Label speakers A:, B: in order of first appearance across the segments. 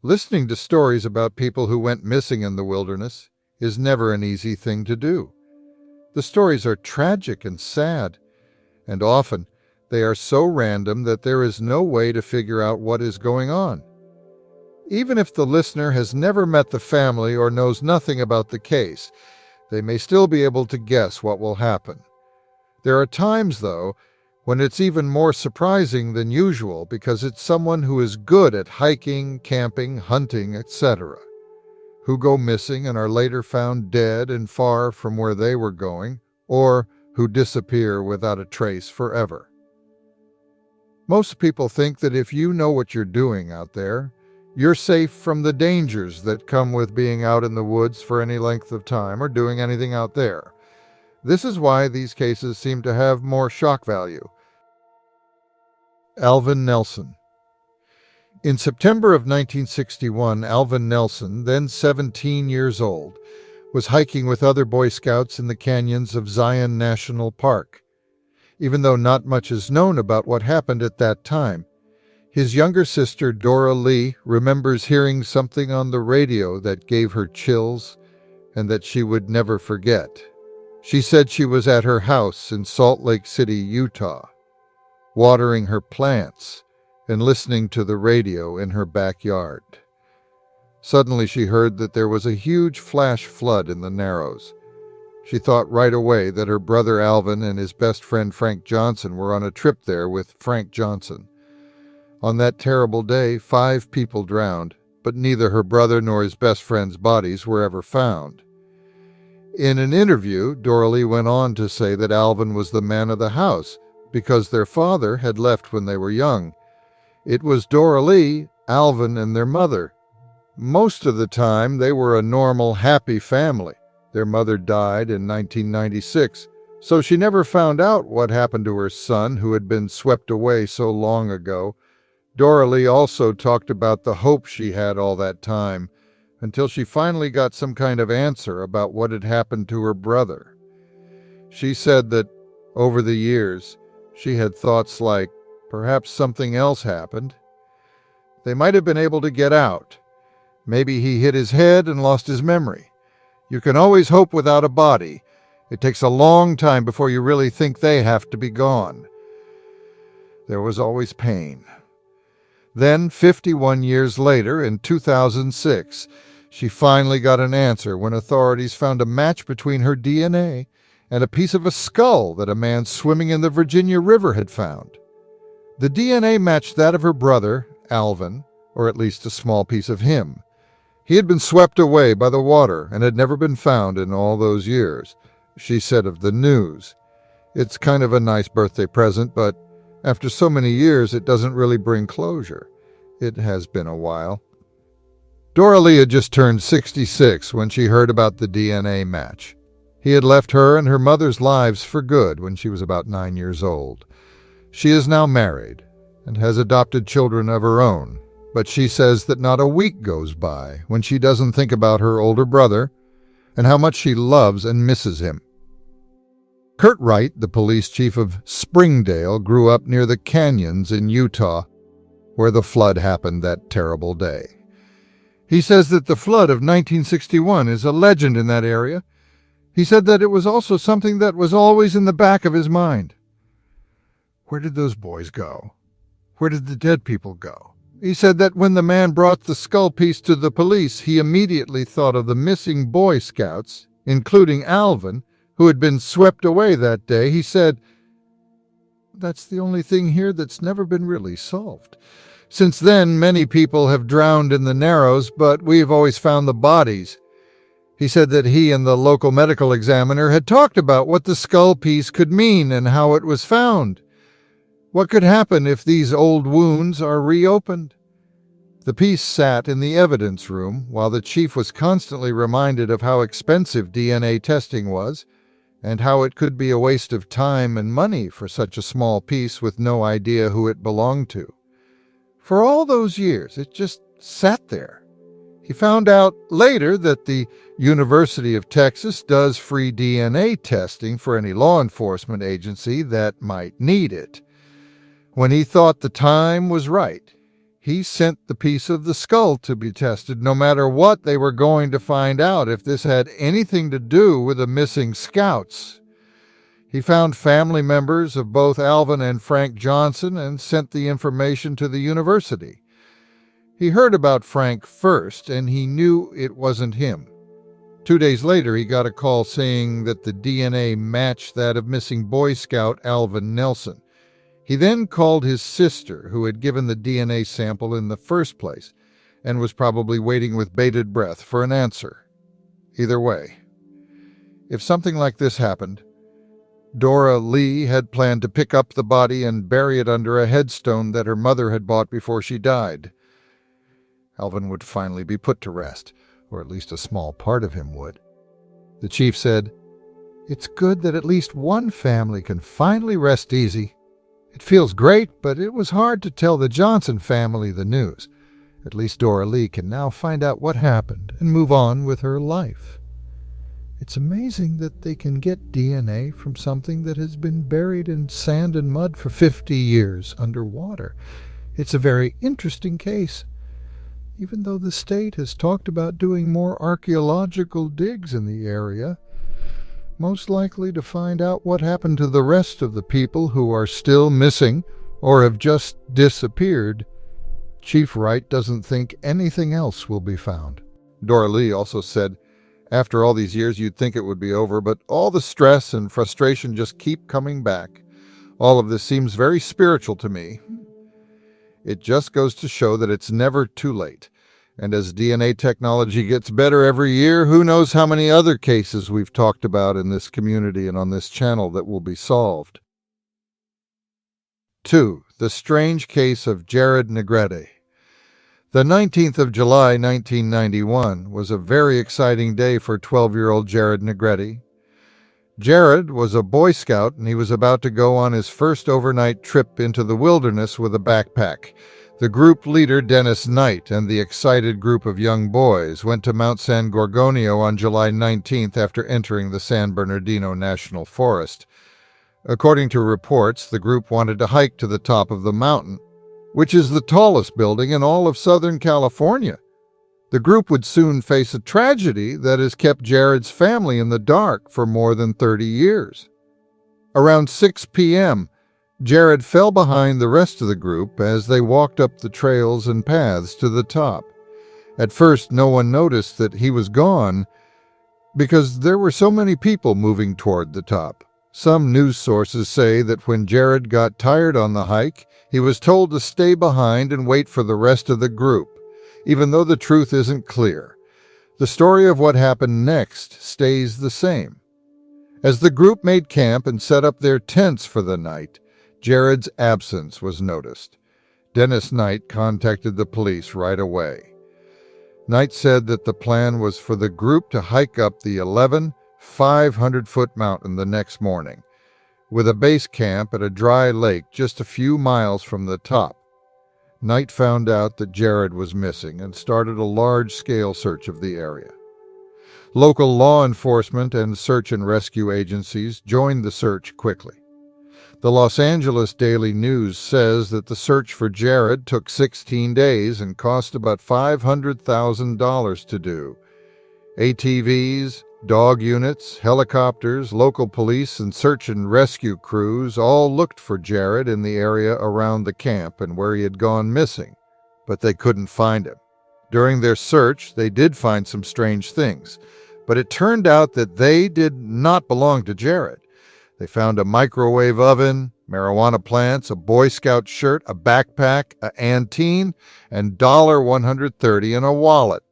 A: Listening to stories about people who went missing in the wilderness is never an easy thing to do. The stories are tragic and sad, and often they are so random that there is no way to figure out what is going on. Even if the listener has never met the family or knows nothing about the case, they may still be able to guess what will happen. There are times, though, when it's even more surprising than usual because it's someone who is good at hiking, camping, hunting, etc., who go missing and are later found dead and far from where they were going, or who disappear without a trace forever. Most people think that if you know what you're doing out there, you're safe from the dangers that come with being out in the woods for any length of time or doing anything out there. This is why these cases seem to have more shock value. Alvin Nelson. In September of 1961, Alvin Nelson, then 17 years old, was hiking with other Boy Scouts in the canyons of Zion National Park. Even though not much is known about what happened at that time, his younger sister, Dora Lee, remembers hearing something on the radio that gave her chills and that she would never forget. She said she was at her house in Salt Lake City, Utah, watering her plants and listening to the radio in her backyard. Suddenly she heard that there was a huge flash flood in the Narrows. She thought right away that her brother Alvin and his best friend Frank Johnson were on a trip there with Frank Johnson. On that terrible day, 5 people drowned, but neither her brother nor his best friend's bodies were ever found. In an interview, Dora Lee went on to say that Alvin was the man of the house because their father had left when they were young. It was Dora Lee, Alvin, and their mother. Most of the time, they were a normal, happy family. Their mother died in 1996, so she never found out what happened to her son, who had been swept away so long ago. Dora Lee also talked about the hope she had all that time, until she finally got some kind of answer about what had happened to her brother. She said that, over the years, she had thoughts like, perhaps something else happened. They might have been able to get out. Maybe he hit his head and lost his memory. You can always hope without a body. It takes a long time before you really think they have to be gone. There was always pain. Then, 51 years later, in 2006, she finally got an answer when authorities found a match between her DNA and a piece of a skull that a man swimming in the Virginia River had found. The DNA matched that of her brother, Alvin, or at least a small piece of him. He had been swept away by the water and had never been found in all those years, she said of the news. It's kind of a nice birthday present, but after so many years, it doesn't really bring closure. It has been a while. Dora Lee had just turned 66 when she heard about the DNA match. He had left her and her mother's lives for good when she was about 9 years old. She is now married and has adopted children of her own, but she says that not a week goes by when she doesn't think about her older brother and how much she loves and misses him. Kurt Wright, the police chief of Springdale, grew up near the canyons in Utah, where the flood happened that terrible day. He says that the flood of 1961 is a legend in that area. He said that it was also something that was always in the back of his mind. Where did those boys go? Where did the dead people go? He said that when the man brought the skull piece to the police, he immediately thought of the missing Boy Scouts, including Alvin, who had been swept away that day. He said, "That's the only thing here that's never been really solved. Since then, many people have drowned in the Narrows, but we've always found the bodies." He said that he and the local medical examiner had talked about what the skull piece could mean and how it was found. What could happen if these old wounds are reopened? The piece sat in the evidence room while the chief was constantly reminded of how expensive DNA testing was and how it could be a waste of time and money for such a small piece with no idea who it belonged to. For all those years, it just sat there. He found out later that the University of Texas does free DNA testing for any law enforcement agency that might need it. When he thought the time was right, he sent the piece of the skull to be tested, no matter what they were going to find out if this had anything to do with the missing scouts. He found family members of both Alvin and Frank Johnson and sent the information to the university. He heard about Frank first, and he knew it wasn't him. 2 days later, he got a call saying that the DNA matched that of missing Boy Scout Alvin Nelson. He then called his sister, who had given the DNA sample in the first place, and was probably waiting with bated breath for an answer. Either way, if something like this happened, Dora Lee had planned to pick up the body and bury it under a headstone that her mother had bought before she died. Alvin would finally be put to rest, or at least a small part of him would. The chief said, "It's good that at least one family can finally rest easy. It feels great, but it was hard to tell the Johnson family the news. At least Dora Lee can now find out what happened and move on with her life. It's amazing that they can get DNA from something that has been buried in sand and mud for 50 years underwater. It's a very interesting case. Even though the state has talked about doing more archaeological digs in the area, most likely to find out what happened to the rest of the people who are still missing or have just disappeared. Chief Wright doesn't think anything else will be found." Dora Lee also said, "After all these years, you'd think it would be over, but all the stress and frustration just keep coming back. All of this seems very spiritual to me. It just goes to show that it's never too late. And as DNA technology gets better every year, who knows how many other cases we've talked about in this community and on this channel that will be solved." 2. The strange case of Jared Negrete. The 19th of July, 1991, was a very exciting day for 12-year-old Jared Negrete. Jared was a Boy Scout, and he was about to go on his first overnight trip into the wilderness with a backpack. The group leader, Dennis Knight, and the excited group of young boys went to Mount San Gorgonio on July 19th after entering the San Bernardino National Forest. According to reports, the group wanted to hike to the top of the mountain, which is the tallest building in all of Southern California. The group would soon face a tragedy that has kept Jared's family in the dark for more than 30 years. Around 6 p.m., Jared fell behind the rest of the group as they walked up the trails and paths to the top. At first, no one noticed that he was gone because there were so many people moving toward the top. Some news sources say that when Jared got tired on the hike, he was told to stay behind and wait for the rest of the group, even though the truth isn't clear. The story of what happened next stays the same. As the group made camp and set up their tents for the night, Jared's absence was noticed. Dennis Knight contacted the police right away. Knight said that the plan was for the group to hike up the 500-foot mountain the next morning, with a base camp at a dry lake just a few miles from the top. Knight found out that Jared was missing and started a large-scale search of the area. Local law enforcement and search and rescue agencies joined the search quickly. The Los Angeles Daily News says that the search for Jared took 16 days and cost about $500,000 to do. ATVs, dog units, helicopters, local police, and search and rescue crews all looked for Jared in the area around the camp and where he had gone missing, but they couldn't find him. During their search, they did find some strange things, but it turned out that they did not belong to Jared. They found a microwave oven, marijuana plants, a Boy Scout shirt, a backpack, an Antine, and $130 in a wallet.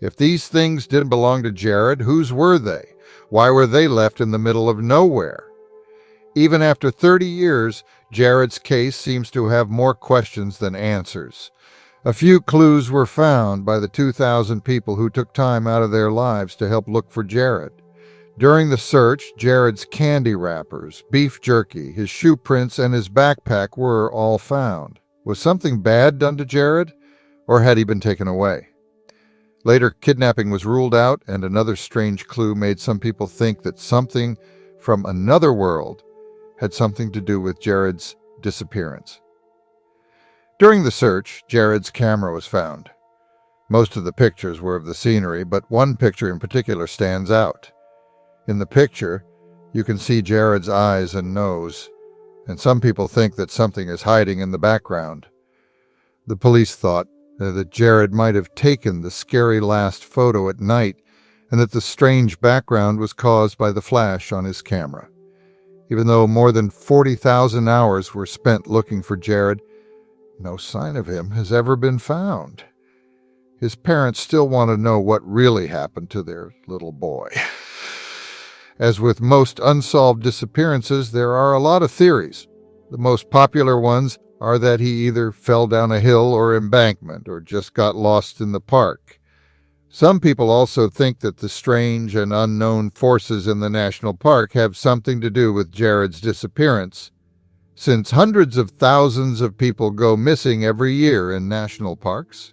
A: If these things didn't belong to Jared, whose were they? Why were they left in the middle of nowhere? Even after 30 years, Jared's case seems to have more questions than answers. A few clues were found by the 2,000 people who took time out of their lives to help look for Jared. During the search, Jared's candy wrappers, beef jerky, his shoe prints, and his backpack were all found. Was something bad done to Jared, or had he been taken away? Later, kidnapping was ruled out, and another strange clue made some people think that something from another world had something to do with Jared's disappearance. During the search, Jared's camera was found. Most of the pictures were of the scenery, but one picture in particular stands out. In the picture, you can see Jared's eyes and nose, and some people think that something is hiding in the background. The police thought that Jared might have taken the scary last photo at night and that the strange background was caused by the flash on his camera. Even though more than 40,000 hours were spent looking for Jared, no sign of him has ever been found. His parents still want to know what really happened to their little boy. As with most unsolved disappearances, there are a lot of theories. The most popular ones are that he either fell down a hill or embankment or just got lost in the park. Some people also think that the strange and unknown forces in the national park have something to do with Jared's disappearance, since hundreds of thousands of people go missing every year in national parks.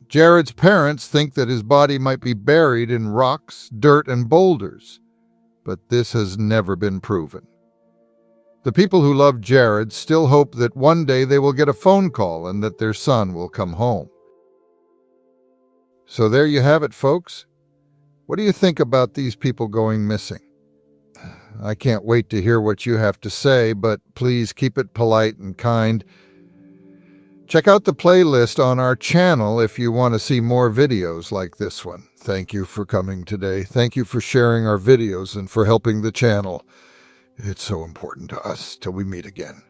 A: Jared's parents think that his body might be buried in rocks, dirt, and boulders, but this has never been proven. The people who love Jared still hope that one day they will get a phone call and that their son will come home. So there you have it, folks. What do you think about these people going missing? I can't wait to hear what you have to say, but please keep it polite and kind. Check out the playlist on our channel if you want to see more videos like this one. Thank you for coming today. Thank you for sharing our videos and for helping the channel. It's so important to us. Till we meet again.